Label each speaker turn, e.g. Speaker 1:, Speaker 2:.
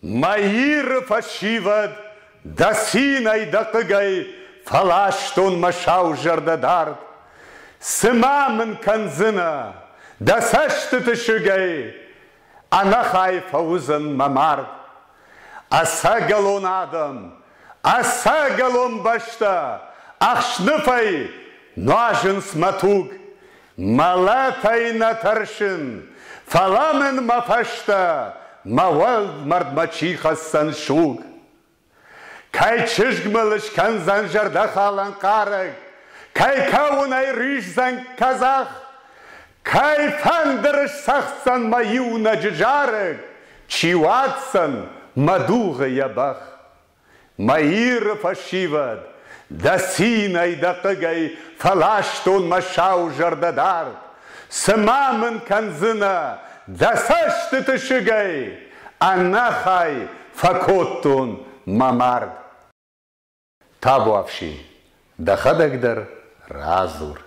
Speaker 1: Маир фашивад, да синай да кыгай, фалаштон машау жардадар. Сымамын канзына, да сашты тышыгай, анахай фаузын мамар. Аса галон адам, аса галон башта, ахшныфай, нуажын сматуг, малатай натаршын, фаламын мафашта, мавал мардмачихасан шуг. Кай чыжгмылыш канзан жарда халан карыг, кай каунай рыжзан казах, кай фандырыш сахсан маюна джарыг, чиватсан мадуга ябах. Маир фашивад, да синай да кыгай, фалаштон машау жардадар, сымамын канзына, да сашты тышыгай, анахай факоттон мамар. Табуавши, да хадагдар разур.